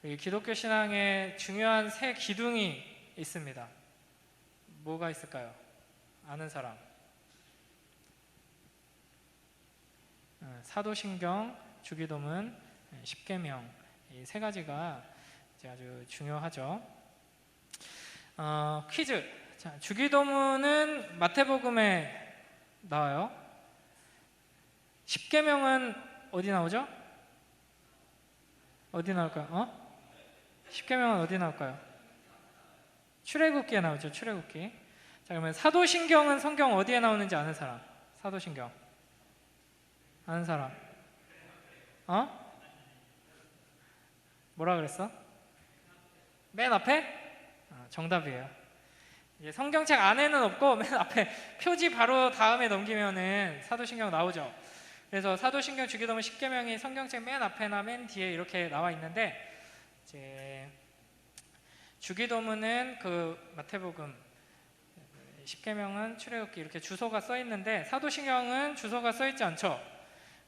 이 기독교 신앙에 중요한 세 기둥이 있습니다. 뭐가 있을까요? 아는 사람? 사도신경, 주기도문, 십계명, 이 세 가지가 이제 아주 중요하죠. 퀴즈. 자, 주기도문은 마태복음에 나와요. 십계명은 어디 나오죠? 어디 나올까요? 십계명은 어디 나올까요? 출애굽기에 나오죠. 출애굽기. 자, 그러면 사도신경은 성경 어디에 나오는지 아는 사람? 사도신경 아는 사람? 뭐라 그랬어? 맨 앞에? 정답이에요. 이제 성경책 안에는 없고 맨 앞에 표지 바로 다음에 넘기면은 사도신경 나오죠. 그래서 사도신경, 주기도문, 십계명이 성경책 맨 앞에나 맨 뒤에 이렇게 나와 있는데, 이제 주기도문은 그 마태복음, 십계명은 출애굽기 이렇게 주소가 써 있는데 사도신경은 주소가 써 있지 않죠.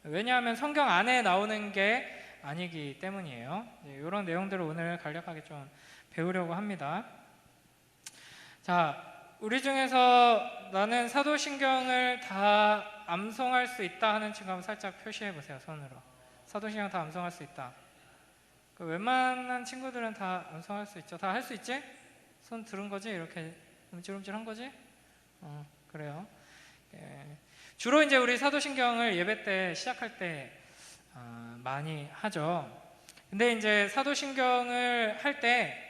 왜냐하면 성경 안에 나오는 게 아니기 때문이에요. 이런 내용들을 오늘 간략하게 좀 배우려고 합니다. 자, 우리 중에서 나는 사도신경을 다 암송할 수 있다 하는 친구 한번 살짝 표시해 보세요. 손으로. 사도신경 다 암송할 수 있다. 웬만한 친구들은 다 암송할 수 있죠. 다 할 수 있지? 손 들은 거지? 이렇게 움찔움찔한 거지? 그래요. 주로 이제 우리 사도신경을 예배 때 시작할 때 많이 하죠. 근데 이제 사도신경을 할 때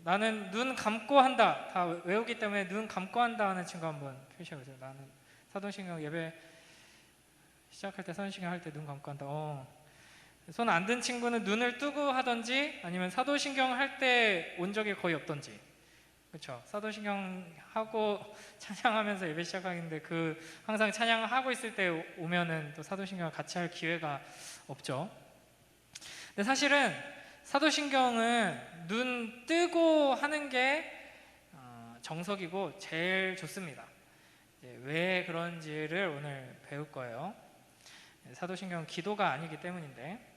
나는 눈 감고 한다, 다 외우기 때문에 눈 감고 한다 하는 친구 한번 표시해 보세요. 나는 사도신경 예배 시작할 때, 사도신경 할 때 눈 감고 한다. 손 안 든 친구는 눈을 뜨고 하던지 아니면 사도신경 할 때 온 적이 거의 없던지. 그렇죠? 사도신경 하고 찬양하면서 예배 시작하는데 항상 찬양하고 있을 때 오면은 또 사도신경을 같이 할 기회가 없죠. 근데 사실은 사도신경은 눈 뜨고 하는 게 정석이고 제일 좋습니다. 왜 그런지를 오늘 배울 거예요. 사도신경은 기도가 아니기 때문인데,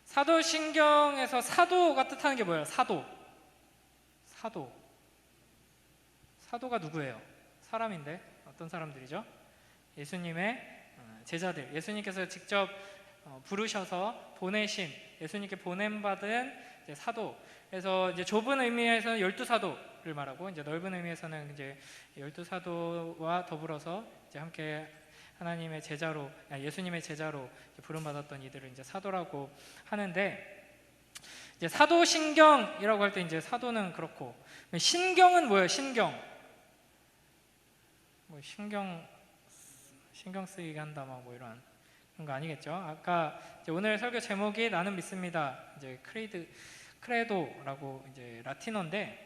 사도신경에서 사도가 뜻하는 게 뭐예요? 사도가 누구예요? 사람인데 어떤 사람들이죠? 예수님의 제자들, 예수님께서 직접 부르셔서 보내신, 예수님께 보냄받은 사도. 그래서 이제 좁은 의미에서는 12사도를 말하고, 이제 넓은 의미에서는 이제 12사도와 더불어서 이제 함께 하나님의 제자로, 예수님의 제자로 부름받았던 이들을 이제 사도라고 하는데, 이제 사도신경이라고 할 때 이제 사도는 그렇고, 신경은 뭐예요? 신경 쓰이게 한다, 뭐 이런 그런 거 아니겠죠? 아까 이제 오늘 설교 제목이 나는 믿습니다. 이제 크레도라고 이제 라틴어인데,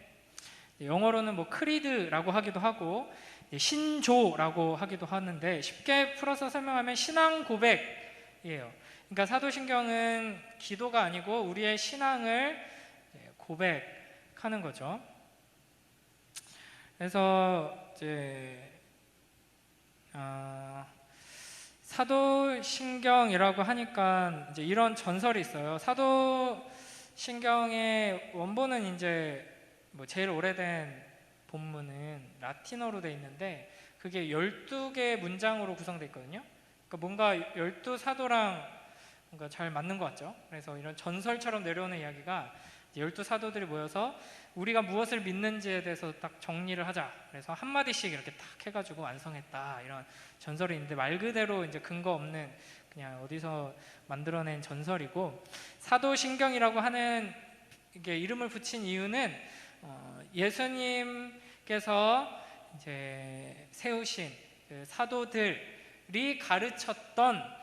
영어로는 뭐 크리드라고 하기도 하고 신조라고 하기도 하는데, 쉽게 풀어서 설명하면 신앙 고백이에요. 그러니까 사도신경은 기도가 아니고 우리의 신앙을 고백하는 거죠. 그래서 이제 사도신경이라고 하니까 이제 이런 전설이 있어요. 사도신경의 원본은 이제 뭐 제일 오래된 본문은 라틴어로 돼 있는데, 그게 12개의 문장으로 구성되어 있거든요. 그러니까 뭔가 12사도랑 뭔가 잘 맞는 것 같죠. 그래서 이런 전설처럼 내려오는 이야기가 12사도들이 모여서 우리가 무엇을 믿는지에 대해서 딱 정리를 하자, 그래서 한마디씩 이렇게 딱 해가지고 완성했다, 이런 전설이 있는데, 말 그대로 이제 근거 없는 그냥 어디서 만들어낸 전설이고, 사도신경이라고 하는 이게 이름을 붙인 이유는 예수님께서 이제 세우신 그 사도들이 가르쳤던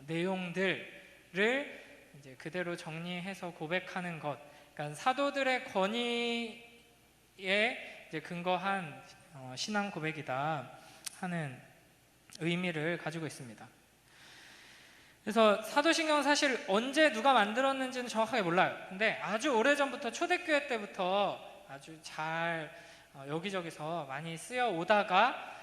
내용들을 이제 그대로 정리해서 고백하는 것, 그러니까 사도들의 권위에 이제 근거한 신앙 고백이다 하는 의미를 가지고 있습니다. 그래서 사도신경은 사실 언제 누가 만들었는지는 정확하게 몰라요. 근데 아주 오래전부터, 초대교회 때부터 아주 잘 여기저기서 많이 쓰여 오다가,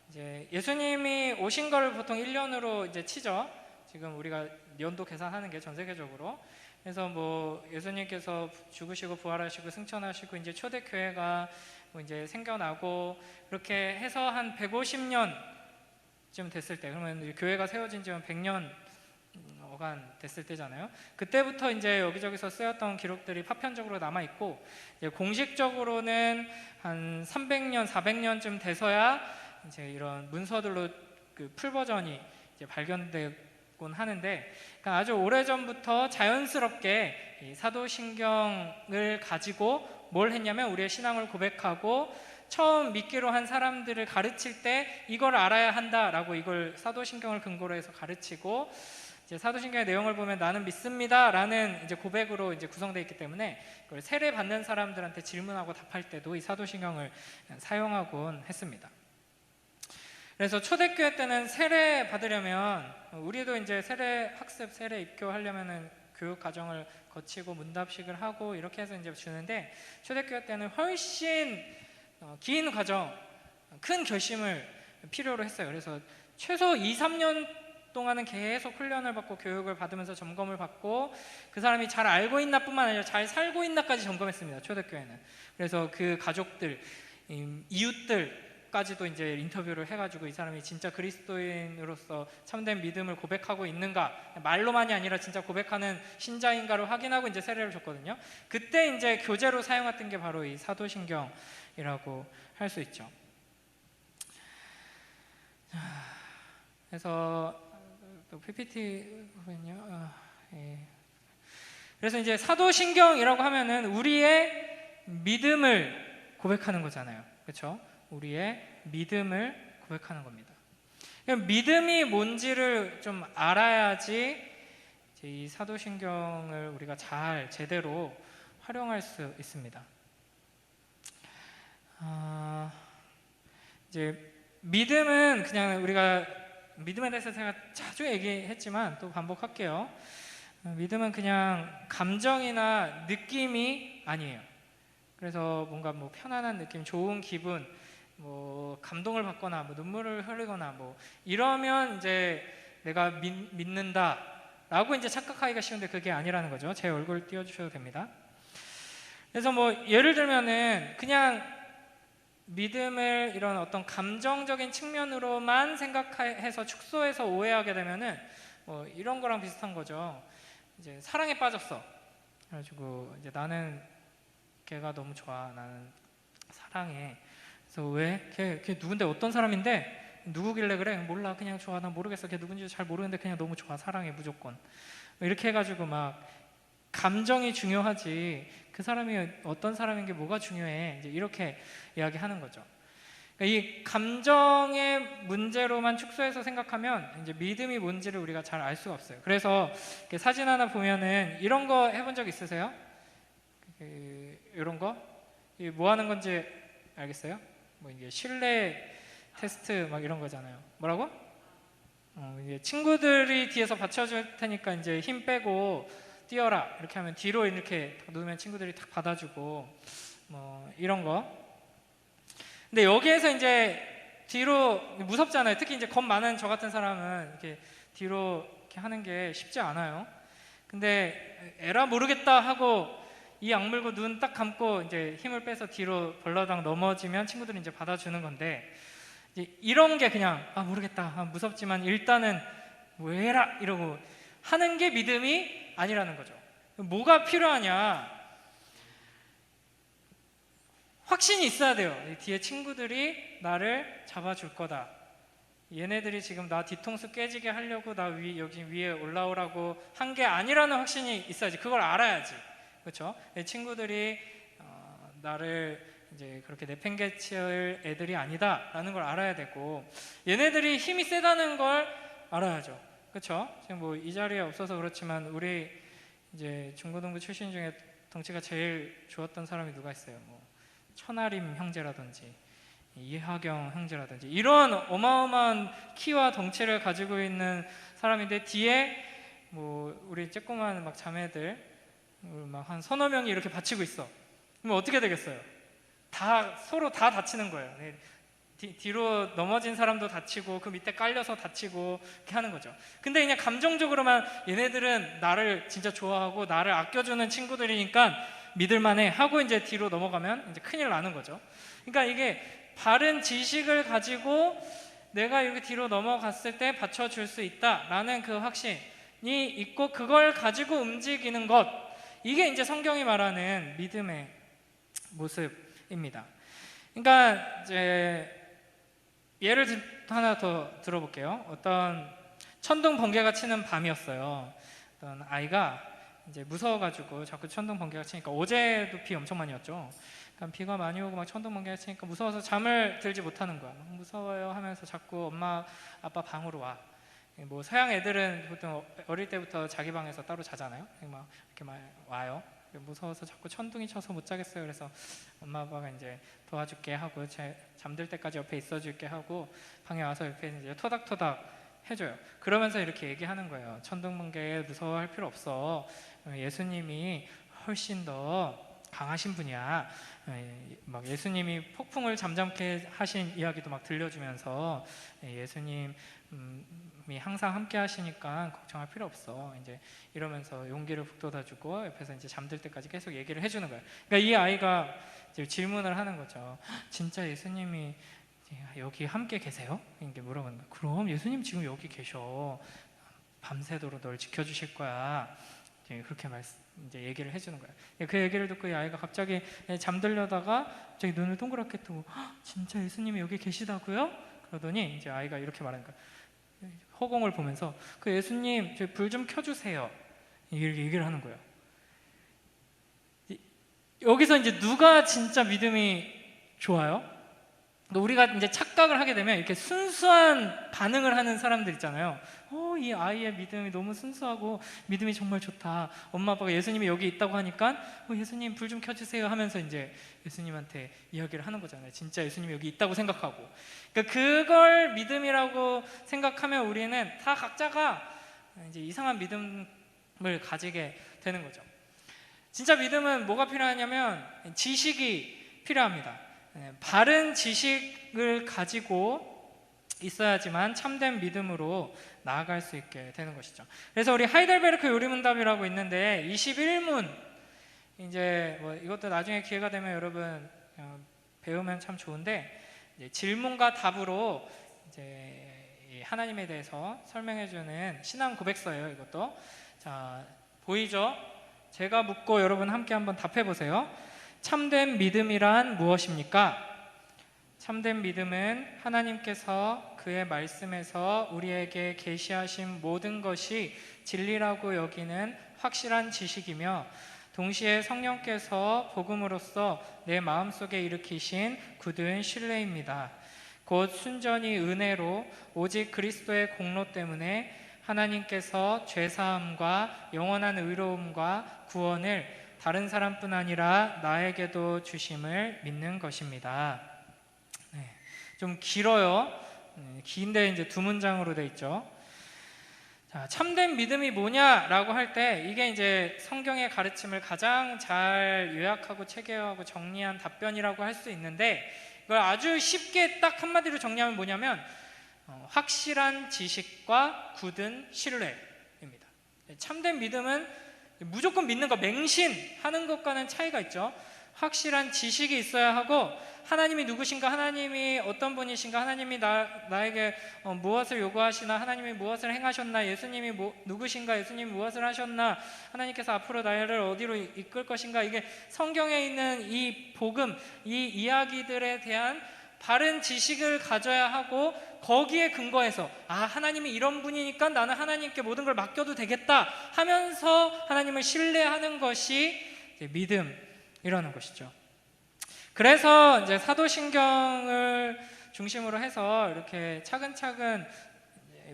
이제 예수님이 오신 걸 보통 1년으로 이제 치죠. 지금 우리가 연도 계산하는 게 전 세계적으로. 그래서 뭐 예수님께서 죽으시고 부활하시고 승천하시고 이제 초대교회가 뭐 이제 생겨나고 그렇게 해서 한 150년쯤 됐을 때, 그러면 교회가 세워진 지는 100년 어간 됐을 때잖아요. 그때부터 이제 여기저기서 쓰였던 기록들이 파편적으로 남아 있고, 이제 공식적으로는 한 300년, 400년쯤 돼서야 이제 이런 문서들로 그 풀 버전이 이제 발견되곤 하는데, 그러니까 아주 오래 전부터 자연스럽게 이 사도신경을 가지고 뭘 했냐면 우리의 신앙을 고백하고 처음 믿기로 한 사람들을 가르칠 때 이걸 알아야 한다라고 이걸 사도신경을 근거로 해서 가르치고, 이제 사도신경의 내용을 보면 나는 믿습니다라는 이제 고백으로 이제 구성되어 있기 때문에 그걸 세례 받는 사람들한테 질문하고 답할 때도 이 사도신경을 사용하곤 했습니다. 그래서 초대교회 때는 세례 받으려면, 우리도 이제 세례 학습, 세례 입교하려면은 교육 과정을 거치고 문답식을 하고 이렇게 해서 이제 주는데, 초대교회 때는 훨씬 긴 과정, 큰 결심을 필요로 했어요. 그래서 최소 2, 3년 동안은 계속 훈련을 받고 교육을 받으면서 점검을 받고 그 사람이 잘 알고 있나 뿐만 아니라 잘 살고 있나까지 점검했습니다, 초대교회는. 그래서 그 가족들, 이웃들까지도 이제 인터뷰를 해가지고 이 사람이 진짜 그리스도인으로서 참된 믿음을 고백하고 있는가, 말로만이 아니라 진짜 고백하는 신자인가를 확인하고 이제 세례를 줬거든요. 그때 이제 교재로 사용했던 게 바로 이 사도신경이라고 할 수 있죠. 그래서 또 PPT 보면요. 예. 그래서 이제 사도신경이라고 하면은 우리의 믿음을 고백하는 거잖아요. 그렇죠? 우리의 믿음을 고백하는 겁니다. 믿음이 뭔지를 좀 알아야지 이제 이 사도신경을 우리가 잘 제대로 활용할 수 있습니다. 이제 믿음은 그냥 우리가 믿음에 대해서 제가 자주 얘기했지만 또 반복할게요. 믿음은 그냥 감정이나 느낌이 아니에요. 그래서 뭔가 뭐 편안한 느낌, 좋은 기분, 뭐 감동을 받거나 뭐 눈물을 흘리거나 뭐 이러면 이제 내가 믿는다라고 이제 착각하기가 쉬운데 그게 아니라는 거죠. 제 얼굴 띄워주셔도 됩니다. 그래서 뭐 예를 들면은 그냥 믿음을 이런 어떤 감정적인 측면으로만 생각해서 축소해서 오해하게 되면은 뭐 이런 거랑 비슷한 거죠. 이제 사랑에 빠졌어. 그래가지고 이제 나는 걔가 너무 좋아. 나는 사랑해. 그래서 왜? 걔 누군데 어떤 사람인데? 누구길래 그래? 몰라. 그냥 좋아. 난 모르겠어. 걔 누군지 잘 모르는데 그냥 너무 좋아. 사랑해 무조건. 이렇게 해가지고 막 감정이 중요하지 그 사람이 어떤 사람인 게 뭐가 중요해, 이제 이렇게 이야기하는 거죠. 이 감정의 문제로만 축소해서 생각하면 이제 믿음이 뭔지를 우리가 잘 알 수가 없어요. 그래서 사진 하나 보면은 이런 거 해본 적 있으세요? 이런 거? 뭐 하는 건지 알겠어요? 뭐 이게 신뢰 테스트 막 이런 거잖아요. 뭐라고? 이게 친구들이 뒤에서 받쳐줄 테니까 이제 힘 빼고 뛰어라 이렇게 하면 뒤로 이렇게 누우면 친구들이 딱 받아주고 뭐 이런 거. 근데 여기에서 이제 뒤로 무섭잖아요. 특히 이제 겁 많은 저 같은 사람은 이렇게 뒤로 이렇게 하는 게 쉽지 않아요. 근데 에라 모르겠다 하고 이 악물고 눈 딱 감고 이제 힘을 빼서 뒤로 벌러당 넘어지면 친구들이 이제 받아주는 건데, 이제 이런 게 그냥 모르겠다, 무섭지만 일단은 뭐 해라 이러고 하는 게 믿음이 아니라는 거죠. 뭐가 필요하냐? 확신이 있어야 돼요. 뒤에 친구들이 나를 잡아줄 거다. 얘네들이 지금 나 뒤통수 깨지게 하려고 나 여기 위에 올라오라고 한 게 아니라는 확신이 있어야지. 그걸 알아야지. 그렇죠? 친구들이 나를 이제 그렇게 내팽개칠 애들이 아니다라는 걸 알아야 되고, 얘네들이 힘이 세다는 걸 알아야죠. 그렇죠? 지금 뭐 이 자리에 없어서 그렇지만 우리 이제 중고등부 출신 중에 덩치가 제일 좋았던 사람이 누가 있어요? 뭐 천하림 형제라든지 이하경 형제라든지 이런 어마어마한 키와 덩치를 가지고 있는 사람인데, 뒤에 뭐 우리 쬐꼬만 막 자매들 막 한 서너 명이 이렇게 받치고 있어. 그럼 어떻게 되겠어요? 다 서로 다 다치는 거예요. 뒤로 넘어진 사람도 다치고 그 밑에 깔려서 다치고 이렇게 하는 거죠. 근데 그냥 감정적으로만 얘네들은 나를 진짜 좋아하고 나를 아껴주는 친구들이니까 믿을만해 하고 이제 뒤로 넘어가면 이제 큰일 나는 거죠. 그러니까 이게 바른 지식을 가지고 내가 이렇게 뒤로 넘어갔을 때 받쳐줄 수 있다라는 그 확신이 있고 그걸 가지고 움직이는 것, 이게 이제 성경이 말하는 믿음의 모습입니다. 그러니까 이제 예를 하나 더 들어볼게요. 어떤 천둥 번개가 치는 밤이었어요. 어떤 아이가 이제 무서워가지고 자꾸 천둥 번개가 치니까, 어제도 비 엄청 많이 왔죠. 그러니까 비가 많이 오고 막 천둥 번개가 치니까 무서워서 잠을 들지 못하는 거야. 무서워요 하면서 자꾸 엄마 아빠 방으로 와. 뭐 서양 애들은 보통 어릴 때부터 자기 방에서 따로 자잖아요. 막 이렇게 막 와요. 무서워서 자꾸 천둥이 쳐서 못 자겠어요. 그래서 엄마 아빠가 이제 도와줄게 하고 잠들 때까지 옆에 있어줄게 하고 방에 와서 옆에 이제 토닥토닥 해줘요. 그러면서 이렇게 얘기하는 거예요. 천둥 번개에 무서워할 필요 없어. 예수님이 훨씬 더 강하신 분이야. 막 예수님이 폭풍을 잠잠케 하신 이야기도 막 들려주면서 예수님이 항상 함께 하시니까 걱정할 필요 없어. 이제 이러면서 용기를 북돋아주고 옆에서 이제 잠들 때까지 계속 얘기를 해주는 거예요. 그러니까 이 아이가 이제 질문을 하는 거죠. 진짜 예수님이 여기 함께 계세요? 이렇게 물어보는 거예요. 그럼 예수님 지금 여기 계셔. 밤새도록 널 지켜주실 거야. 그렇게 이제 얘기를 해주는 거예요. 그 얘기를 듣고 이 아이가 갑자기 잠들려다가 갑자기 눈을 동그랗게 뜨고 진짜 예수님이 여기 계시다고요? 그러더니 이제 아이가 이렇게 말하는 거예요. 허공을 보면서 그 예수님 불 좀 켜주세요. 이렇게 얘기를 하는 거예요. 여기서 이제 누가 진짜 믿음이 좋아요? 우리가 이제 착각을 하게 되면 이렇게 순수한 반응을 하는 사람들 있잖아요. 이 아이의 믿음이 너무 순수하고 믿음이 정말 좋다. 엄마 아빠가 예수님이 여기 있다고 하니까 예수님 불 좀 켜주세요 하면서 이제 예수님한테 이야기를 하는 거잖아요. 진짜 예수님이 여기 있다고 생각하고. 그러니까 그걸 믿음이라고 생각하면 우리는 다 각자가 이제 이상한 믿음을 가지게 되는 거죠. 진짜 믿음은 뭐가 필요하냐면 지식이 필요합니다. 바른 지식을 가지고 있어야지만 참된 믿음으로 나아갈 수 있게 되는 것이죠. 그래서 우리 하이델베르크 요리문답이라고 있는데 21문, 이제 뭐 이것도 나중에 기회가 되면 여러분 배우면 참 좋은데, 이제 질문과 답으로 이제 하나님에 대해서 설명해주는 신앙 고백서예요. 이것도 자 보이죠? 제가 묻고 여러분 함께 한번 답해 보세요. 참된 믿음이란 무엇입니까? 참된 믿음은 하나님께서 그의 말씀에서 우리에게 계시하신 모든 것이 진리라고 여기는 확실한 지식이며, 동시에 성령께서 복음으로써 내 마음속에 일으키신 굳은 신뢰입니다. 곧 순전히 은혜로 오직 그리스도의 공로 때문에 하나님께서 죄사함과 영원한 의로움과 구원을 다른 사람뿐 아니라 나에게도 주심을 믿는 것입니다. 좀 길어요. 긴데 이제 두 문장으로 돼 있죠. 자, 참된 믿음이 뭐냐라고 할 때 이게 이제 성경의 가르침을 가장 잘 요약하고 체계화하고 정리한 답변이라고 할 수 있는데, 이걸 아주 쉽게 딱 한마디로 정리하면 뭐냐면 확실한 지식과 굳은 신뢰입니다. 참된 믿음은 무조건 믿는 것, 맹신하는 것과는 차이가 있죠. 확실한 지식이 있어야 하고, 하나님이 누구신가, 하나님이 어떤 분이신가, 하나님이 나에게 무엇을 요구하시나, 하나님이 무엇을 행하셨나, 예수님이 누구신가, 예수님이 무엇을 하셨나, 하나님께서 앞으로 나를 어디로 이끌 것인가, 이게 성경에 있는 이 복음, 이 이야기들에 대한 바른 지식을 가져야 하고, 거기에 근거해서 하나님이 이런 분이니까 나는 하나님께 모든 걸 맡겨도 되겠다 하면서 하나님을 신뢰하는 것이 믿음이라는 것이죠. 그래서 이제 사도신경을 중심으로 해서 이렇게 차근차근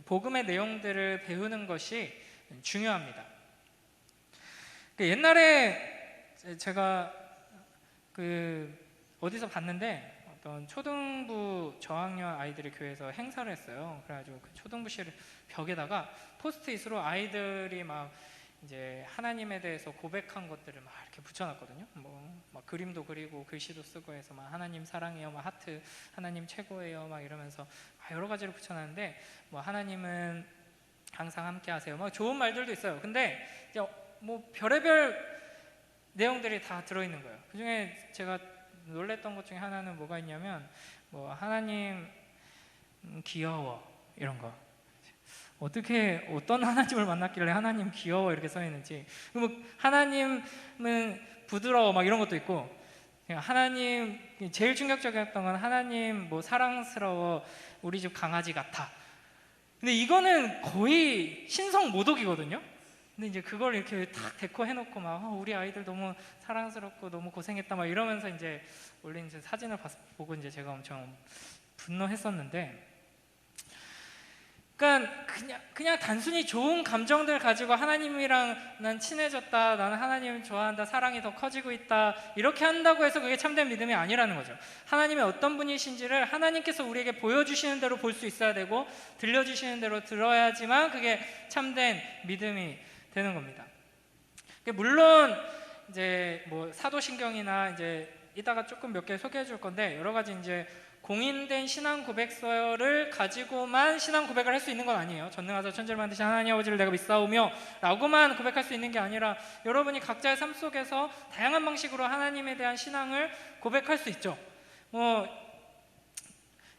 복음의 내용들을 배우는 것이 중요합니다. 옛날에 제가 어디서 봤는데 어떤 초등부 저학년 아이들이 교회에서 행사를 했어요. 그래가지고 그 초등부실 벽에다가 포스트잇으로 아이들이 막 이제 하나님에 대해서 고백한 것들을 막 이렇게 붙여놨거든요. 뭐 막 그림도 그리고 글씨도 쓰고 해서 막 하나님 사랑해요, 막 하트, 하나님 최고예요, 막 이러면서 여러 가지를 붙여놨는데 뭐 하나님은 항상 함께하세요, 막 좋은 말들도 있어요. 근데 이제 뭐 별의별 내용들이 다 들어있는 거예요. 그 중에 제가 놀랬던 것 중에 하나는 뭐가 있냐면 뭐 하나님 귀여워 이런 거. 어떻게 어떤 하나님을 만났길래 하나님 귀여워 이렇게 써 있는지. 뭐 하나님은 부드러워 막 이런 것도 있고, 하나님 제일 충격적이었던 건 하나님 뭐 사랑스러워 우리 집 강아지 같아. 근데 이거는 거의 신성 모독이거든요. 근데 이제 그걸 이렇게 탁 데코 해놓고 막 우리 아이들 너무 사랑스럽고 너무 고생했다 막 이러면서 이제 올린 이제 사진을 보고 이제 제가 엄청 분노했었는데, 그러니까 그냥 단순히 좋은 감정들 가지고 하나님이랑 난 친해졌다, 나는 하나님 좋아한다, 사랑이 더 커지고 있다 이렇게 한다고 해서 그게 참된 믿음이 아니라는 거죠. 하나님이 어떤 분이신지를 하나님께서 우리에게 보여주시는 대로 볼 수 있어야 되고 들려주시는 대로 들어야지만 그게 참된 믿음이 되는 겁니다. 물론 이제 뭐 사도신경이나 이제 이따가 조금 몇 개 소개해 줄 건데, 여러 가지 이제 공인된 신앙 고백서를 가지고만 신앙 고백을 할 수 있는 건 아니에요. 전능하사 천지를 만드신 하나님 아버지를 내가 믿사오며 라고만 고백할 수 있는 게 아니라 여러분이 각자의 삶 속에서 다양한 방식으로 하나님에 대한 신앙을 고백할 수 있죠. 뭐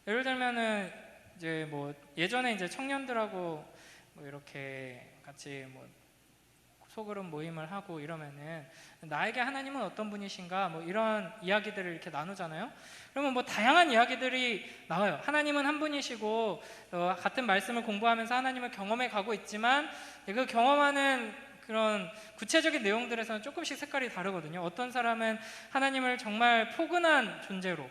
예를 들면은 이제 뭐 예전에 이제 청년들하고 뭐 이렇게 같이 뭐 소그룹 모임을 하고 이러면은 나에게 하나님은 어떤 분이신가 뭐 이런 이야기들을 이렇게 나누잖아요. 그러면 뭐 다양한 이야기들이 나와요. 하나님은 한 분이시고 같은 말씀을 공부하면서 하나님을 경험해 가고 있지만 그 경험하는 그런 구체적인 내용들에서는 조금씩 색깔이 다르거든요. 어떤 사람은 하나님을 정말 포근한 존재로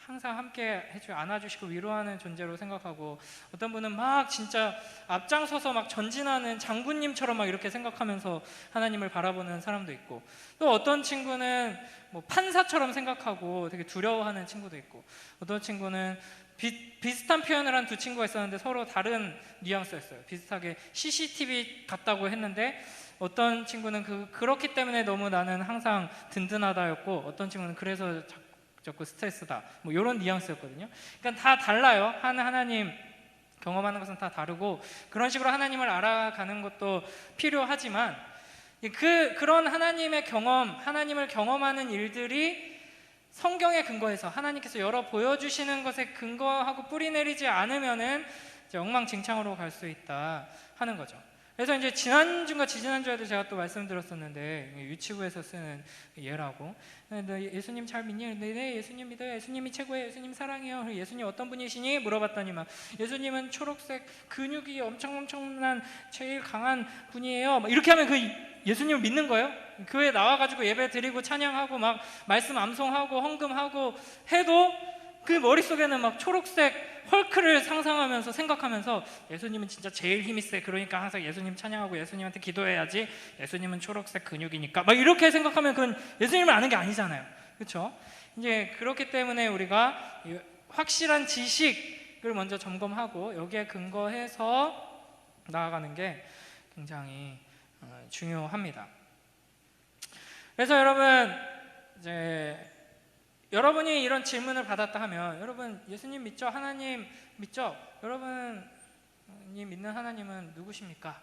항상 함께 안아주시고 위로하는 존재로 생각하고, 어떤 분은 막 진짜 앞장서서 막 전진하는 장군님처럼 막 이렇게 생각하면서 하나님을 바라보는 사람도 있고, 또 어떤 친구는 뭐 판사처럼 생각하고 되게 두려워하는 친구도 있고, 어떤 친구는 비슷한 표현을 한 두 친구가 있었는데 서로 다른 뉘앙스였어요. 비슷하게 CCTV 같다고 했는데 어떤 친구는 그렇기 때문에 너무 나는 항상 든든하다였고, 어떤 친구는 그래서 자꾸 스트레스다 뭐 이런 뉘앙스였거든요. 그러니까 다 달라요. 하나님 경험하는 것은 다 다르고, 그런 식으로 하나님을 알아가는 것도 필요하지만 그런 하나님의 경험, 하나님을 경험하는 일들이 성경에 근거해서 하나님께서 열어 보여주시는 것에 근거하고 뿌리 내리지 않으면은 이제 엉망진창으로 갈 수 있다 하는 거죠. 그래서 이제 지난주인가 지지난주에도 제가 또 말씀드렸었는데, 유치부에서 쓰는 예라고, 너 예수님 잘 믿니? 네, 예수님 믿어요. 예수님이 최고예요. 예수님 사랑해요. 예수님 어떤 분이시니? 물어봤더니 막 예수님은 초록색 근육이 엄청난 제일 강한 분이에요. 막 이렇게 하면 그 예수님을 믿는 거예요. 교회 나와가지고 예배 드리고 찬양하고 막 말씀 암송하고 헌금하고 해도 그 머릿속에는 막 초록색 헐크를 상상하면서 생각하면서 예수님은 진짜 제일 힘이 세, 그러니까 항상 예수님 찬양하고 예수님한테 기도해야지, 예수님은 초록색 근육이니까 막 이렇게 생각하면 그건 예수님을 아는 게 아니잖아요. 그렇죠? 이제 그렇기 때문에 우리가 확실한 지식을 먼저 점검하고 여기에 근거해서 나아가는 게 굉장히 중요합니다. 그래서 여러분, 이제 여러분이 이런 질문을 받았다 하면, 여러분 예수님 믿죠? 하나님 믿죠? 여러분이 믿는 하나님은 누구십니까?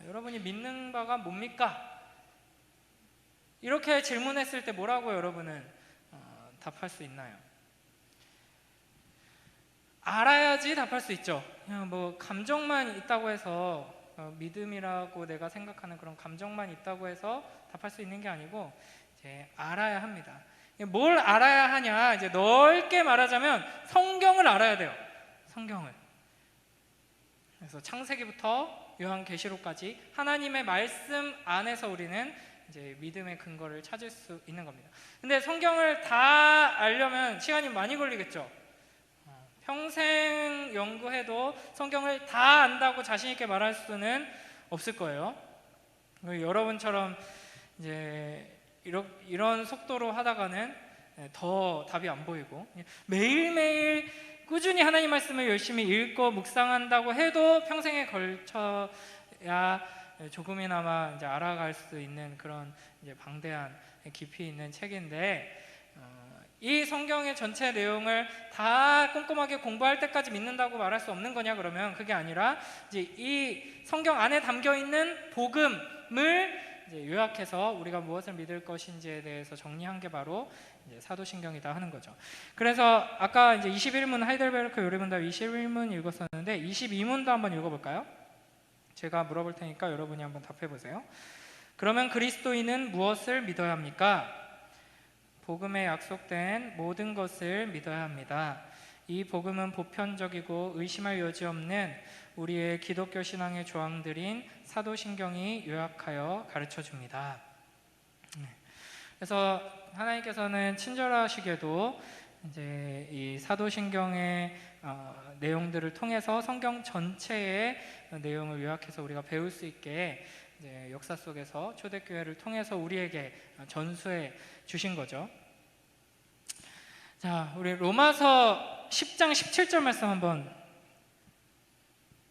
여러분이 믿는 바가 뭡니까? 이렇게 질문했을 때 뭐라고 여러분은 답할 수 있나요? 알아야지 답할 수 있죠. 그냥 뭐 감정만 있다고 해서 믿음이라고 내가 생각하는 그런 감정만 있다고 해서 답할 수 있는 게 아니고 이제 알아야 합니다. 뭘 알아야 하냐? 이제 넓게 말하자면 성경을 알아야 돼요. 성경을. 그래서 창세기부터 요한계시록까지 하나님의 말씀 안에서 우리는 이제 믿음의 근거를 찾을 수 있는 겁니다. 근데 성경을 다 알려면 시간이 많이 걸리겠죠. 평생 연구해도 성경을 다 안다고 자신 있게 말할 수는 없을 거예요. 여러분처럼 이제 이런 속도로 하다가는 더 답이 안 보이고, 매일매일 꾸준히 하나님 말씀을 열심히 읽고 묵상한다고 해도 평생에 걸쳐야 조금이나마 이제 알아갈 수 있는 그런 이제 방대한 깊이 있는 책인데, 이 성경의 전체 내용을 다 꼼꼼하게 공부할 때까지 믿는다고 말할 수 없는 거냐 그러면 그게 아니라 이제 이 성경 안에 담겨 있는 복음을 이제 요약해서 우리가 무엇을 믿을 것인지에 대해서 정리한 게 바로 이제 사도신경이다 하는 거죠. 그래서 아까 이제 21문 하이델베르크 요리문답 21문 읽었었는데 22문도 한번 읽어볼까요? 제가 물어볼 테니까 여러분이 한번 답해 보세요. 그러면 그리스도인은 무엇을 믿어야 합니까? 복음에 약속된 모든 것을 믿어야 합니다. 이 복음은 보편적이고 의심할 여지 없는 우리의 기독교 신앙의 조항들인 사도신경이 요약하여 가르쳐 줍니다. 그래서 하나님께서는 친절하시게도 이제 이 사도신경의 내용들을 통해서 성경 전체의 내용을 요약해서 우리가 배울 수 있게 이제 역사 속에서 초대교회를 통해서 우리에게 전수해 주신 거죠. 자, 우리 로마서 10장 17절 말씀 한번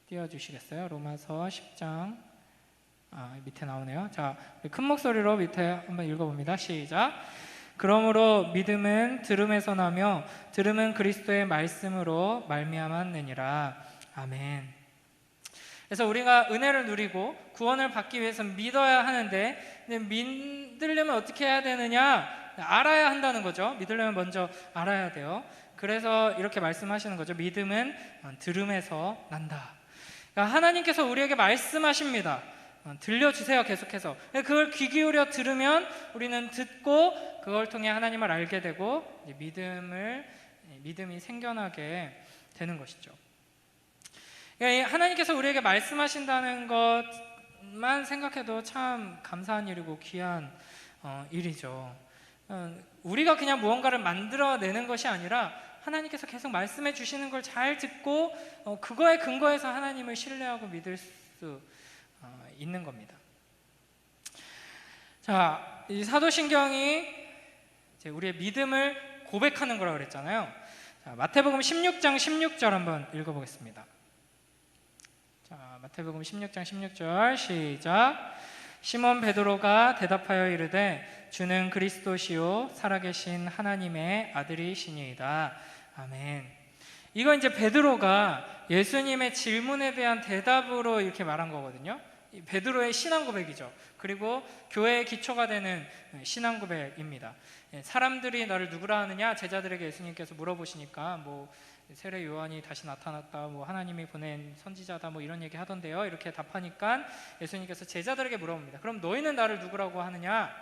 띄워주시겠어요? 로마서 10장 밑에 나오네요. 자, 큰 목소리로 밑에 한번 읽어봅니다. 시작. 그러므로 믿음은 들음에서 나며 들음은 그리스도의 말씀으로 말미암았느니라. 아멘. 그래서 우리가 은혜를 누리고 구원을 받기 위해서 믿어야 하는데, 근데 믿으려면 어떻게 해야 되느냐? 알아야 한다는 거죠. 믿으려면 먼저 알아야 돼요. 그래서 이렇게 말씀하시는 거죠. 믿음은 들음에서 난다. 그러니까 하나님께서 우리에게 말씀하십니다. 들려주세요. 계속해서 그걸 귀 기울여 들으면 우리는 듣고 그걸 통해 하나님을 알게 되고 믿음이 생겨나게 되는 것이죠. 그러니까 하나님께서 우리에게 말씀하신다는 것만 생각해도 참 감사한 일이고 귀한 일이죠. 우리가 그냥 무언가를 만들어내는 것이 아니라 하나님께서 계속 말씀해 주시는 걸 잘 듣고 그거에 근거해서 하나님을 신뢰하고 믿을 수 있는 겁니다. 자, 이 사도신경이 이제 우리의 믿음을 고백하는 거라고 그랬잖아요. 자, 마태복음 16장 16절 한번 읽어보겠습니다. 자, 마태복음 16장 16절 시작. 시몬 베드로가 대답하여 이르되 주는 그리스도시요 살아계신 하나님의 아들이시니이다. 아멘. 이거 이제 베드로가 예수님의 질문에 대한 대답으로 이렇게 말한 거거든요. 베드로의 신앙 고백이죠. 그리고 교회의 기초가 되는 신앙 고백입니다. 사람들이 너를 누구라 하느냐? 제자들에게 예수님께서 물어보시니까 뭐 세례 요한이 다시 나타났다, 뭐 하나님이 보낸 선지자다, 뭐 이런 얘기 하던데요. 이렇게 답하니까 예수님께서 제자들에게 물어봅니다. 그럼 너희는 나를 누구라고 하느냐?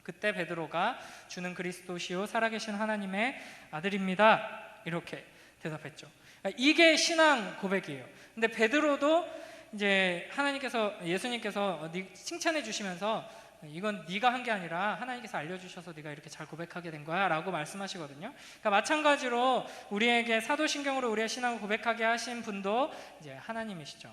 그때 베드로가 주는 그리스도시요 살아계신 하나님의 아들입니다. 이렇게 대답했죠. 이게 신앙 고백이에요. 근데 베드로도 이제 예수님께서 칭찬해 주시면서 이건 네가 한 게 아니라 하나님께서 알려주셔서 네가 이렇게 잘 고백하게 된 거야 라고 말씀하시거든요. 그러니까 마찬가지로 우리에게 사도신경으로 우리의 신앙을 고백하게 하신 분도 이제 하나님이시죠.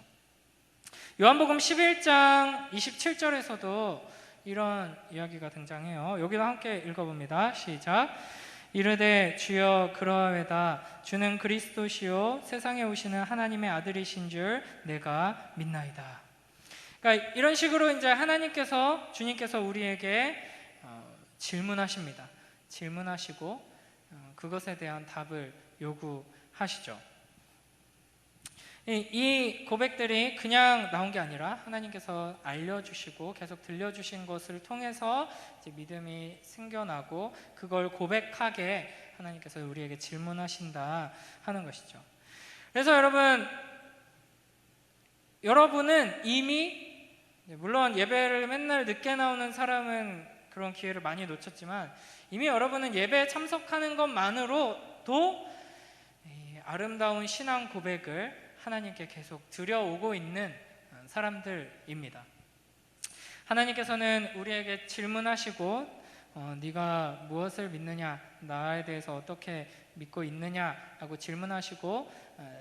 요한복음 11장 27절에서도 이런 이야기가 등장해요. 여기도 함께 읽어봅니다. 시작. 이르되 주여 그러하외다. 주는 그리스도시요 세상에 오시는 하나님의 아들이신 줄 내가 믿나이다. 그러니까 이런 식으로 이제 주님께서 우리에게 질문하십니다. 질문하시고 그것에 대한 답을 요구하시죠. 이 고백들이 그냥 나온 게 아니라 하나님께서 알려주시고 계속 들려주신 것을 통해서 이제 믿음이 생겨나고 그걸 고백하게 하나님께서 우리에게 질문하신다 하는 것이죠. 그래서 여러분은 이미 물론 예배를 맨날 늦게 나오는 사람은 그런 기회를 많이 놓쳤지만 이미 여러분은 예배에 참석하는 것만으로도 아름다운 신앙 고백을 하나님께 계속 드려오고 있는 사람들입니다. 하나님께서는 우리에게 질문하시고 네가 무엇을 믿느냐, 나에 대해서 어떻게 믿고 있느냐라고 질문하시고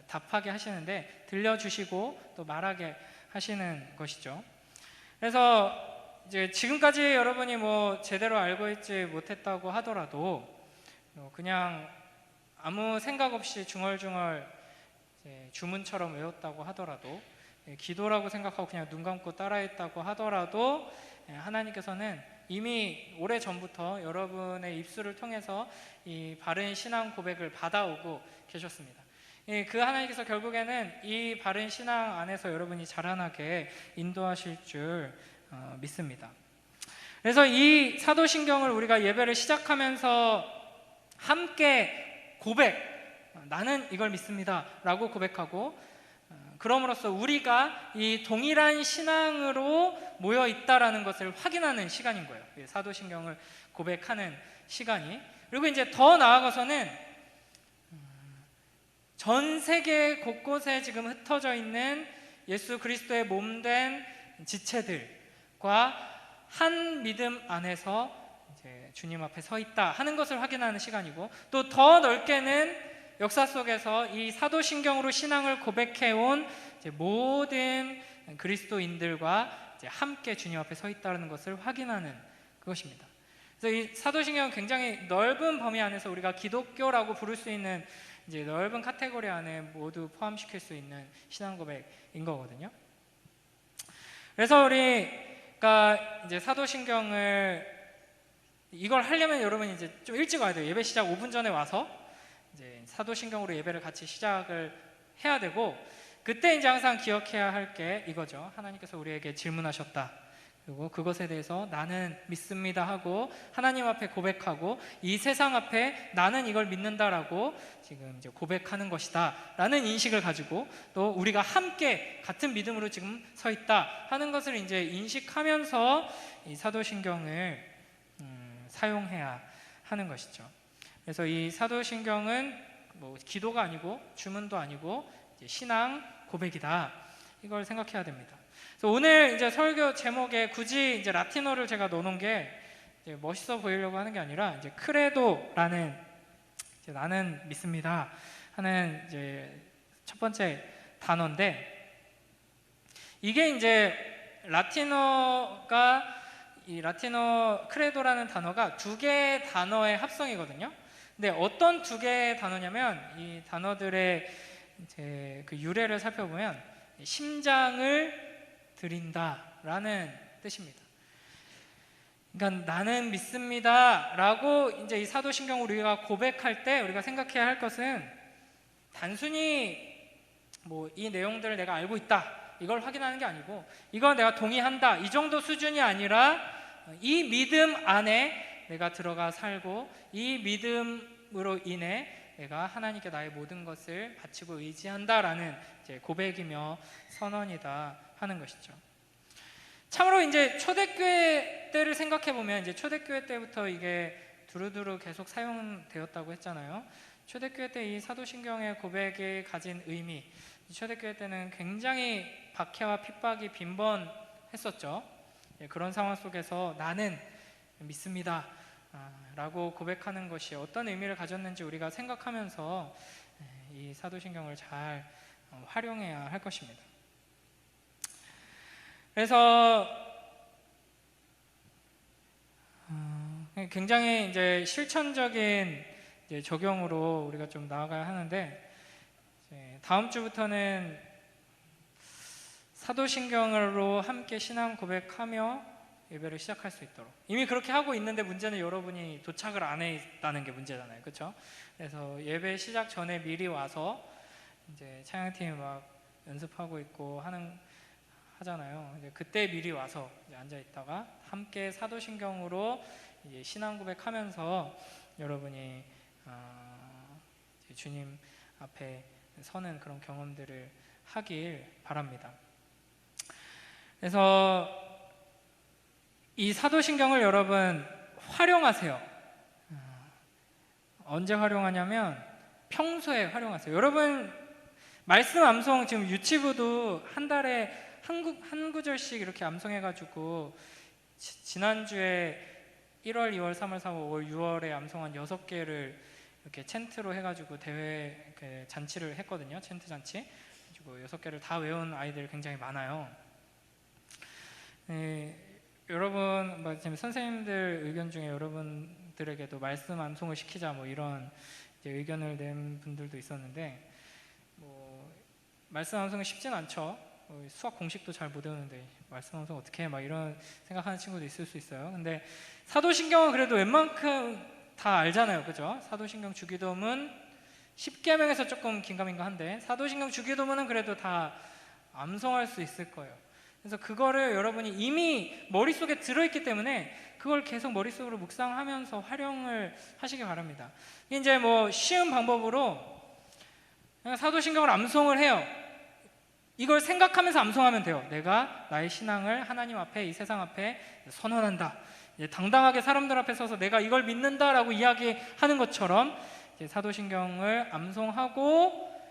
답하게 하시는데 들려주시고 또 말하게 하시는 것이죠. 그래서 이제 지금까지 여러분이 뭐 제대로 알고 있지 못했다고 하더라도 그냥 아무 생각 없이 중얼중얼 주문처럼 외웠다고 하더라도 기도라고 생각하고 그냥 눈 감고 따라했다고 하더라도 하나님께서는 이미 오래전부터 여러분의 입술을 통해서 이 바른 신앙 고백을 받아오고 계셨습니다. 그 하나님께서 결국에는 이 바른 신앙 안에서 여러분이 자라나게 인도하실 줄 믿습니다. 그래서 이 사도신경을 우리가 예배를 시작하면서 함께 고백, 나는 이걸 믿습니다 라고 고백하고, 그럼으로써 우리가 이 동일한 신앙으로 모여 있다라는 것을 확인하는 시간인 거예요. 사도신경을 고백하는 시간이. 그리고 이제 더 나아가서는 전 세계 곳곳에 지금 흩어져 있는 예수 그리스도의 몸된 지체들과 한 믿음 안에서 이제 주님 앞에 서 있다 하는 것을 확인하는 시간이고, 또 더 넓게는 역사 속에서 이 사도신경으로 신앙을 고백해온 모든 그리스도인들과 이제 함께 주님 앞에 서 있다는 것을 확인하는 그것입니다. 그래서 이 사도신경은 굉장히 넓은 범위 안에서 우리가 기독교라고 부를 수 있는 이제 넓은 카테고리 안에 모두 포함시킬 수 있는 신앙 고백인 거거든요. 그래서 우리가 이제 사도신경을 이걸 하려면 여러분 이제 좀 일찍 와야 돼요. 예배 시작 5분 전에 와서 이제 사도신경으로 예배를 같이 시작을 해야 되고, 그때 이제 항상 기억해야 할 게 이거죠. 하나님께서 우리에게 질문하셨다. 그리고 그것에 대해서 나는 믿습니다 하고 하나님 앞에 고백하고, 이 세상 앞에 나는 이걸 믿는다라고 지금 이제 고백하는 것이다 라는 인식을 가지고, 또 우리가 함께 같은 믿음으로 지금 서 있다 하는 것을 이제 인식하면서 이 사도신경을 사용해야 하는 것이죠. 그래서 이 사도신경은 뭐 기도가 아니고 주문도 아니고 이제 신앙 고백이다, 이걸 생각해야 됩니다. 그래서 오늘 이제 설교 제목에 굳이 이제 라틴어를 제가 넣어놓은 게 이제 멋있어 보이려고 하는 게 아니라 이제 크레도라는 이제 나는 믿습니다 하는 이제 첫 번째 단어인데, 이게 이제 이 라틴어 크레도라는 단어가 두 개의 단어의 합성이거든요. 근데 어떤 두 개의 단어냐면, 이 단어들의 이제 그 유래를 살펴보면 심장을 드린다라는 뜻입니다. 그러니까 나는 믿습니다라고 이제 이 사도신경을 우리가 고백할 때 우리가 생각해야 할 것은 단순히 뭐 이 내용들을 내가 알고 있다 이걸 확인하는 게 아니고, 이건 내가 동의한다 이 정도 수준이 아니라 이 믿음 안에 내가 들어가 살고, 이 믿음으로 인해 내가 하나님께 나의 모든 것을 바치고 의지한다라는 이제 고백이며 선언이다 하는 것이죠. 참으로 이제 초대교회 때를 생각해 보면, 이제 초대교회 때부터 이게 두루두루 계속 사용되었다고 했잖아요. 초대교회 때 이 사도신경의 고백이 가진 의미, 초대교회 때는 굉장히 박해와 핍박이 빈번했었죠. 그런 상황 속에서 나는 믿습니다 라고 고백하는 것이 어떤 의미를 가졌는지 우리가 생각하면서 이 사도신경을 잘 활용해야 할 것입니다. 그래서 굉장히 이제 실천적인 이제 적용으로 우리가 좀 나아가야 하는데, 다음 주부터는 사도신경으로 함께 신앙 고백하며 예배를 시작할 수 있도록, 이미 그렇게 하고 있는데 문제는 여러분이 도착을 안 했다는 게 문제잖아요, 그렇죠? 그래서 예배 시작 전에 미리 와서 이제 찬양팀이 막 연습하고 있고 하잖아요. 이제 그때 미리 와서 이제 앉아 있다가 함께 사도신경으로 이제 신앙 고백하면서 여러분이 이제 주님 앞에 서는 그런 경험들을 하길 바랍니다. 그래서 이 사도신경을 여러분 활용하세요. 언제 활용하냐면 평소에 활용하세요. 여러분 말씀 암송 지금 유치부도 한 달에 한 구절씩 이렇게 암송해가지고 지난주에 1월, 2월, 3월, 4월, 5월, 6월에 암송한 6개를 이렇게 챈트로 해가지고 대회 잔치를 했거든요. 챈트 잔치. 그리고 6개를 다 외운 아이들 굉장히 많아요. 여러분, 지금 선생님들 의견 중에 여러분들에게도 말씀 암송을 시키자 뭐 이런 이제 의견을 낸 분들도 있었는데, 말씀 암송은 쉽진 않죠. 수학 공식도 잘 못 외우는데 말씀하면서 어떻게 해? 막 이런 생각하는 친구도 있을 수 있어요. 근데 사도신경은 그래도 웬만큼 다 알잖아요, 그죠? 사도신경 주기도문 10계명에서 조금 긴가민가한데 사도신경 주기도문은 그래도 다 암송할 수 있을 거예요. 그래서 그거를 여러분이 이미 머릿속에 들어있기 때문에 그걸 계속 머릿속으로 묵상하면서 활용을 하시기 바랍니다. 이제 뭐 쉬운 방법으로 그냥 사도신경을 암송을 해요. 이걸 생각하면서 암송하면 돼요. 내가 나의 신앙을 하나님 앞에, 이 세상 앞에 선언한다. 이제 당당하게 사람들 앞에 서서 내가 이걸 믿는다라고 이야기하는 것처럼 이제 사도신경을 암송하고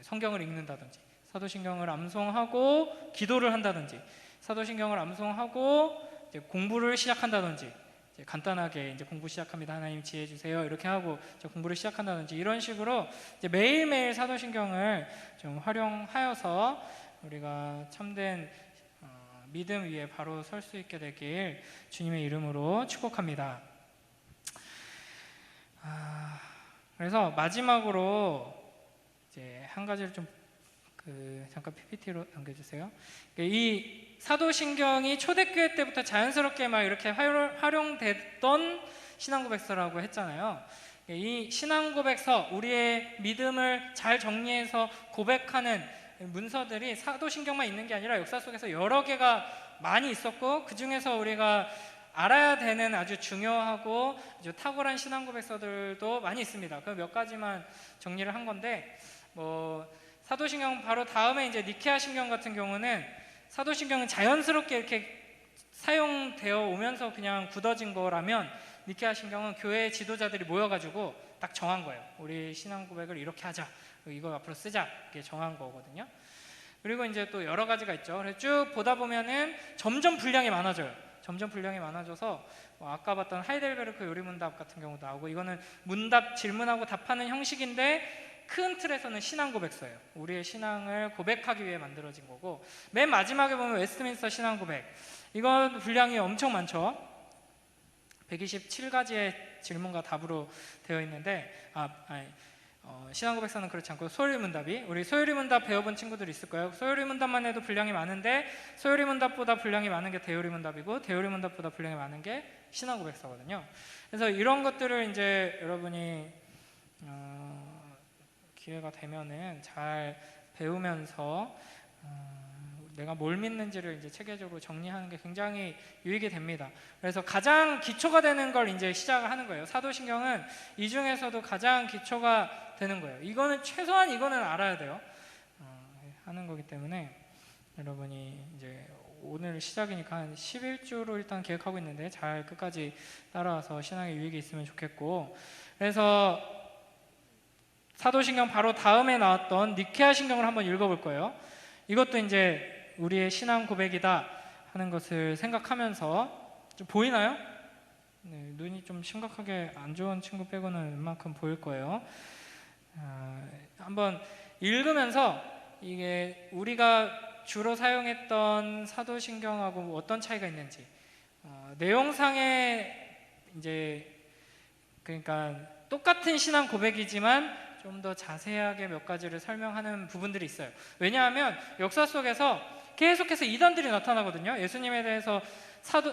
성경을 읽는다든지, 사도신경을 암송하고 기도를 한다든지, 사도신경을 암송하고 이제 공부를 시작한다든지, 이제 간단하게 이제 공부 시작합니다. 하나님 지혜 주세요. 이렇게 하고 이제 공부를 시작한다든지 이런 식으로 이제 매일매일 사도신경을 좀 활용하여서 우리가 참된 믿음 위에 바로 설 수 있게 되길 주님의 이름으로 축복합니다. 그래서 마지막으로 이제 한 가지를 좀 잠깐 PPT로 남겨주세요. 이 사도신경이 초대교회 때부터 자연스럽게 막 이렇게 활용됐던 신앙고백서라고 했잖아요. 이 신앙고백서, 우리의 믿음을 잘 정리해서 고백하는 문서들이 사도신경만 있는 게 아니라 역사 속에서 여러 개가 많이 있었고, 그 중에서 우리가 알아야 되는 아주 중요하고 아주 탁월한 신앙고백서들도 많이 있습니다. 그 몇 가지만 정리를 한 건데, 사도신경 바로 다음에 이제 니케아 신경 같은 경우는 사도신경은 자연스럽게 이렇게 사용되어 오면서 그냥 굳어진 거라면, 니케아 신경은 교회 지도자들이 모여가지고 딱 정한 거예요. 우리 신앙 고백을 이렇게 하자, 이거 앞으로 쓰자, 이렇게 정한 거거든요. 그리고 이제 또 여러 가지가 있죠. 그래서 쭉 보다 보면은 점점 분량이 많아져요. 점점 분량이 많아져서 아까 봤던 하이델베르크 요리문답 같은 경우도 나오고, 이거는 문답 질문하고 답하는 형식인데 큰 틀에서는 신앙 고백서예요. 우리의 신앙을 고백하기 위해 만들어진 거고, 맨 마지막에 보면 웨스트민스터 신앙 고백, 이건 분량이 엄청 많죠. 127가지의 질문과 답으로 되어 있는데, 신앙 고백서는 그렇지 않고 소요리 문답이, 우리 소요리 문답 배워본 친구들 있을 거예요. 소요리 문답만 해도 분량이 많은데 소요리 문답보다 분량이 많은 게 대요리 문답이고, 대요리 문답보다 분량이 많은 게 신앙 고백서거든요. 그래서 이런 것들을 이제 여러분이 기회가 되면은 잘 배우면서 내가 뭘 믿는지를 이제 체계적으로 정리하는 게 굉장히 유익이 됩니다. 그래서 가장 기초가 되는 걸 이제 시작을 하는 거예요. 사도신경은 이 중에서도 가장 기초가 되는 거예요. 이거는 최소한 이거는 알아야 돼요. 하는 거기 때문에 여러분이 이제 오늘 시작이니까 한 11주로 일단 계획하고 있는데 잘 끝까지 따라와서 신앙에 유익이 있으면 좋겠고, 그래서 사도신경 바로 다음에 나왔던 니케아 신경을 한번 읽어볼 거예요. 이것도 이제 우리의 신앙 고백이다 하는 것을 생각하면서, 좀 보이나요? 네, 눈이 좀 심각하게 안 좋은 친구 빼고는 웬만큼 보일 거예요. 한번 읽으면서 이게 우리가 주로 사용했던 사도신경하고 어떤 차이가 있는지, 내용상에 이제 그러니까 똑같은 신앙 고백이지만 좀 더 자세하게 몇 가지를 설명하는 부분들이 있어요. 왜냐하면 역사 속에서 계속해서 이단들이 나타나거든요. 예수님에 대해서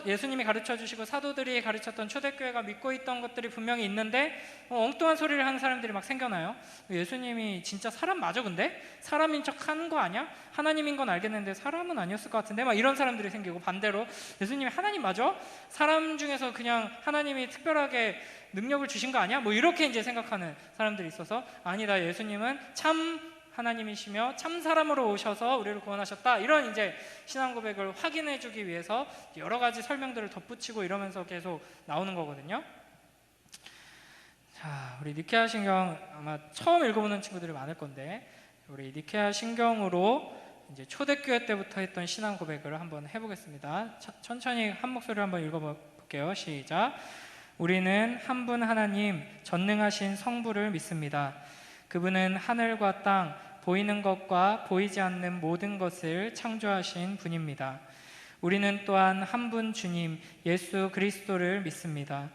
예수님이 가르쳐 주시고 사도들이 가르쳤던 초대교회가 믿고 있던 것들이 분명히 있는데 엉뚱한 소리를 하는 사람들이 막 생겨나요. 예수님이 진짜 사람 맞아? 근데? 사람인 척 하는 거 아니야? 하나님인 건 알겠는데 사람은 아니었을 것 같은데? 막 이런 사람들이 생기고, 반대로 예수님이 하나님 맞아? 사람 중에서 그냥 하나님이 특별하게 능력을 주신 거 아니야? 뭐 이렇게 이제 생각하는 사람들이 있어서, 아니다, 예수님은 참 하나님이시며 참 사람으로 오셔서 우리를 구원하셨다, 이런 이제 신앙 고백을 확인해 주기 위해서 여러 가지 설명들을 덧붙이고 이러면서 계속 나오는 거거든요. 자, 우리 니케아 신경 아마 처음 읽어보는 친구들이 많을 건데, 우리 니케아 신경으로 이제 초대교회 때부터 했던 신앙 고백을 한번 해보겠습니다. 천천히 한 목소리로 한번 읽어볼게요. 시작. 우리는 한 분 하나님 전능하신 성부를 믿습니다. 그분은 하늘과 땅, 보이는 것과 보이지 않는 모든 것을 창조하신 분입니다. 우리는 또한 한 분 주님 예수 그리스도를 믿습니다.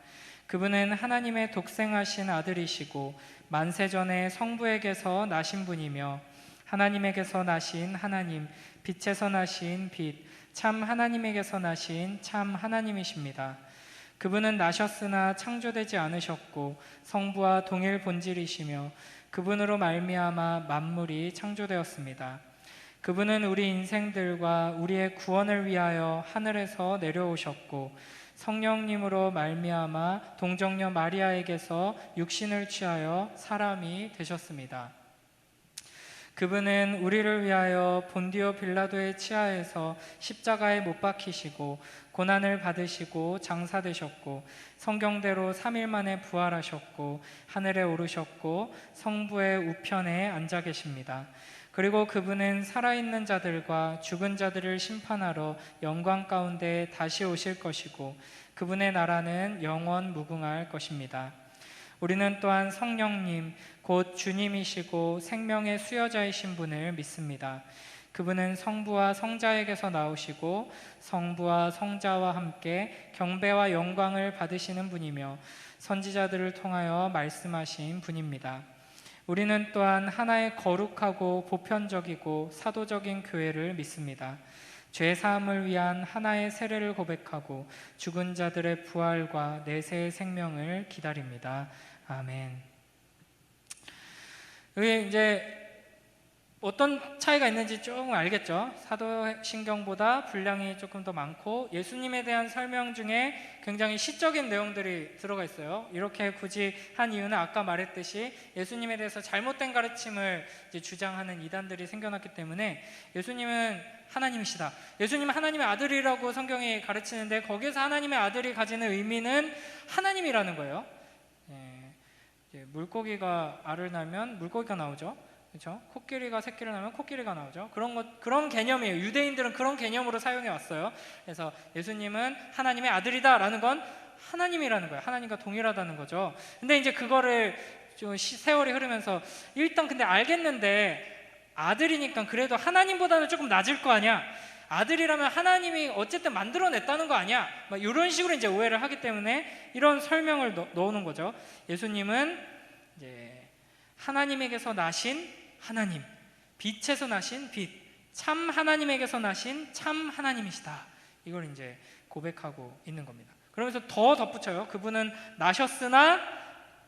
그분은 하나님의 독생하신 아들이시고 만세전에 성부에게서 나신 분이며 하나님에게서 나신 하나님, 빛에서 나신 빛, 참 하나님에게서 나신 참 하나님이십니다. 그분은 나셨으나 창조되지 않으셨고 성부와 동일 본질이시며 그분으로 말미암아 만물이 창조되었습니다. 그분은 우리 인생들과 우리의 구원을 위하여 하늘에서 내려오셨고 성령님으로 말미암아 동정녀 마리아에게서 육신을 취하여 사람이 되셨습니다. 그분은 우리를 위하여 본디오 빌라도의 치하에서 십자가에 못 박히시고 고난을 받으시고 장사되셨고 성경대로 3일 만에 부활하셨고 하늘에 오르셨고 성부의 우편에 앉아 계십니다. 그리고 그분은 살아있는 자들과 죽은 자들을 심판하러 영광 가운데 다시 오실 것이고 그분의 나라는 영원 무궁할 것입니다. 우리는 또한 성령님, 곧 주님이시고 생명의 수여자이신 분을 믿습니다. 그분은 성부와 성자에게서 나오시고 성부와 성자와 함께 경배와 영광을 받으시는 분이며 선지자들을 통하여 말씀하신 분입니다. 우리는 또한 하나의 거룩하고 보편적이고 사도적인 교회를 믿습니다. 죄 사함을 위한 하나의 세례를 고백하고 죽은 자들의 부활과 내세의 생명을 기다립니다. 아멘. 여기 이제 어떤 차이가 있는지 조금 알겠죠? 사도신경보다 분량이 조금 더 많고 예수님에 대한 설명 중에 굉장히 시적인 내용들이 들어가 있어요. 이렇게 굳이 한 이유는 아까 말했듯이 예수님에 대해서 잘못된 가르침을 이제 주장하는 이단들이 생겨났기 때문에 예수님은 하나님이시다, 예수님은 하나님의 아들이라고 성경이 가르치는데 거기에서 하나님의 아들이 가지는 의미는 하나님이라는 거예요. 물고기가 알을 낳으면 물고기가 나오죠. 그렇죠? 코끼리가 새끼를 낳으면 코끼리가 나오죠. 그런 개념이에요. 유대인들은 그런 개념으로 사용해 왔어요. 그래서 예수님은 하나님의 아들이다라는 건 하나님이라는 거예요. 하나님과 동일하다는 거죠. 근데 이제 그거를 좀 세월이 흐르면서 일단 근데 알겠는데 아들이니까 그래도 하나님보다는 조금 낮을 거 아니야. 아들이라면 하나님이 어쨌든 만들어냈다는 거 아니야. 막 이런 식으로 이제 오해를 하기 때문에 이런 설명을 넣어놓은 거죠. 예수님은 이제 하나님에게서 나신 하나님, 빛에서 나신 빛, 참 하나님에게서 나신 참 하나님이시다. 이걸 이제 고백하고 있는 겁니다. 그러면서 더 덧붙여요. 그분은 나셨으나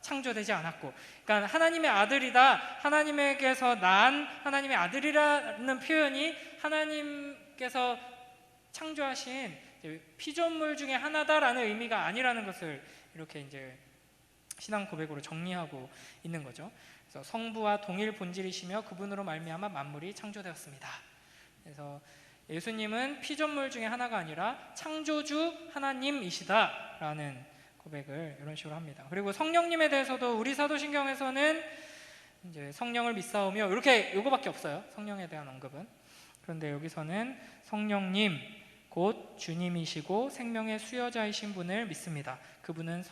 창조되지 않았고, 그러니까 하나님의 아들이다, 하나님에게서 난 하나님의 아들이라는 표현이 하나님께서 창조하신 피조물 중에 하나다라는 의미가 아니라는 것을 이렇게 이제 신앙 고백으로 정리하고 있는 거죠. 그래서 성부와 동일 본질이시며 그분으로 말미암아 만물이 창조되었습니다. 그래서 예수님은 피조물 중에 하나가 아니라 창조주 하나님이시다라는 고백을 이런 식으로 합니다. 그리고 성령님에 대해서도 우리 사도신경에서는 이제 성령을 믿사오며 이렇게 요거밖에 없어요. 성령에 대한 언급은. 그런데 여기서는 성령님 곧 주님이시고 생명의 수여자이신 분을 믿습니다. 그분은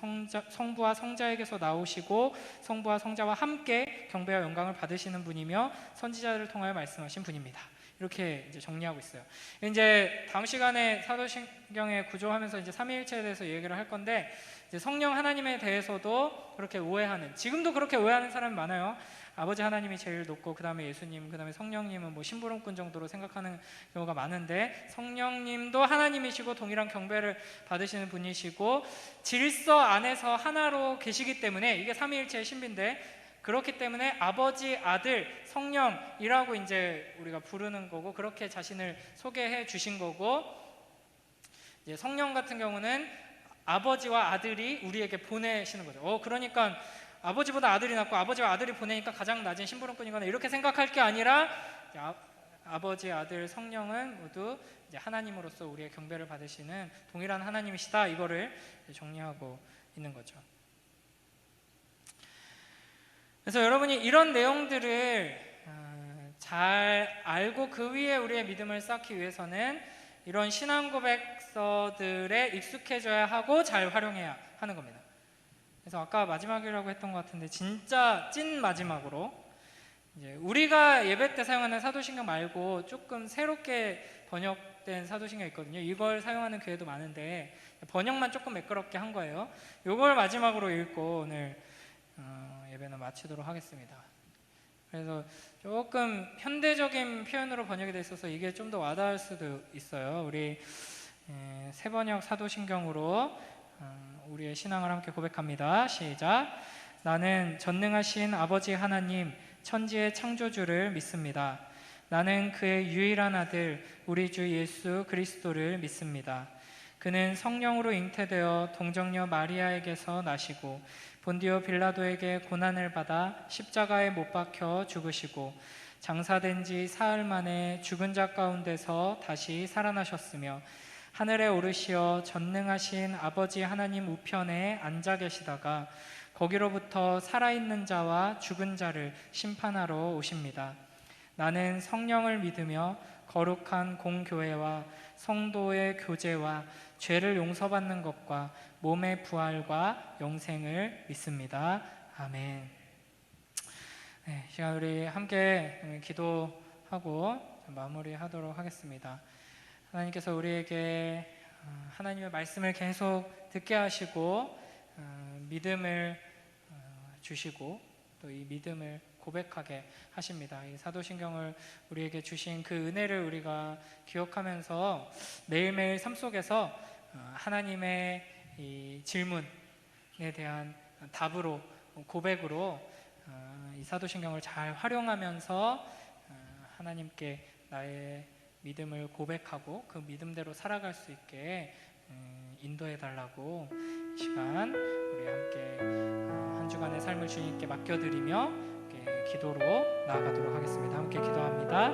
성부와 성자에게서 나오시고 성부와 성자와 함께 경배와 영광을 받으시는 분이며 선지자들을 통하여 말씀하신 분입니다. 이렇게 이제 정리하고 있어요. 이제 다음 시간에 사도신경의 구조하면서 이제 삼위일체에 대해서 얘기를 할 건데 이제 성령 하나님에 대해서도 그렇게 오해하는, 지금도 그렇게 오해하는 사람이 많아요. 아버지 하나님이 제일 높고 그 다음에 예수님, 그 다음에 성령님은 뭐 심부름꾼 정도로 생각하는 경우가 많은데 성령님도 하나님이시고 동일한 경배를 받으시는 분이시고 질서 안에서 하나로 계시기 때문에 이게 삼위일체의 신비인데, 그렇기 때문에 아버지, 아들, 성령이라고 이제 우리가 부르는 거고 그렇게 자신을 소개해 주신 거고, 이제 성령 같은 경우는 아버지와 아들이 우리에게 보내시는 거죠. 그러니까 아버지보다 아들이 낫고 아버지와 아들이 보내니까 가장 낮은 심부름꾼이거나 이렇게 생각할 게 아니라 아버지, 아들, 성령은 모두 이제 하나님으로서 우리의 경배를 받으시는 동일한 하나님이시다. 이거를 정리하고 있는 거죠. 그래서 여러분이 이런 내용들을 잘 알고 그 위에 우리의 믿음을 쌓기 위해서는 이런 신앙 고백서들에 익숙해져야 하고 잘 활용해야 하는 겁니다. 그래서 아까 마지막이라고 했던 것 같은데 진짜 찐 마지막으로 이제 우리가 예배 때 사용하는 사도신경 말고 조금 새롭게 번역된 사도신경이 있거든요. 이걸 사용하는 교회도 많은데 번역만 조금 매끄럽게 한 거예요. 이걸 마지막으로 읽고 오늘 예배는 마치도록 하겠습니다. 그래서 조금 현대적인 표현으로 번역이 돼 있어서 이게 좀 더 와닿을 수도 있어요. 우리 새번역 사도신경으로 우리의 신앙을 함께 고백합니다. 시작. 나는 전능하신 아버지 하나님, 천지의 창조주를 믿습니다. 나는 그의 유일한 아들 우리 주 예수 그리스도를 믿습니다. 그는 성령으로 잉태되어 동정녀 마리아에게서 나시고 본디오 빌라도에게 고난을 받아 십자가에 못 박혀 죽으시고 장사된 지 사흘 만에 죽은 자 가운데서 다시 살아나셨으며 하늘에 오르시어 전능하신 아버지 하나님 우편에 앉아 계시다가 거기로부터 살아있는 자와 죽은 자를 심판하러 오십니다. 나는 성령을 믿으며 거룩한 공교회와 성도의 교제와 죄를 용서받는 것과 몸의 부활과 영생을 믿습니다. 아멘. 네, 시간 우리 함께 기도하고 마무리하도록 하겠습니다. 하나님께서 우리에게 하나님의 말씀을 계속 듣게 하시고 믿음을 주시고 또 이 믿음을 고백하게 하십니다. 이 사도신경을 우리에게 주신 그 은혜를 우리가 기억하면서 매일매일 삶 속에서 하나님의 이 질문에 대한 답으로 고백으로 이 사도신경을 잘 활용하면서 하나님께 나의 믿음을 고백하고 그 믿음대로 살아갈 수 있게 인도해 달라고 이 시간 우리 함께 한 주간의 삶을 주님께 맡겨드리며 기도로 나아가도록 하겠습니다. 함께 기도합니다.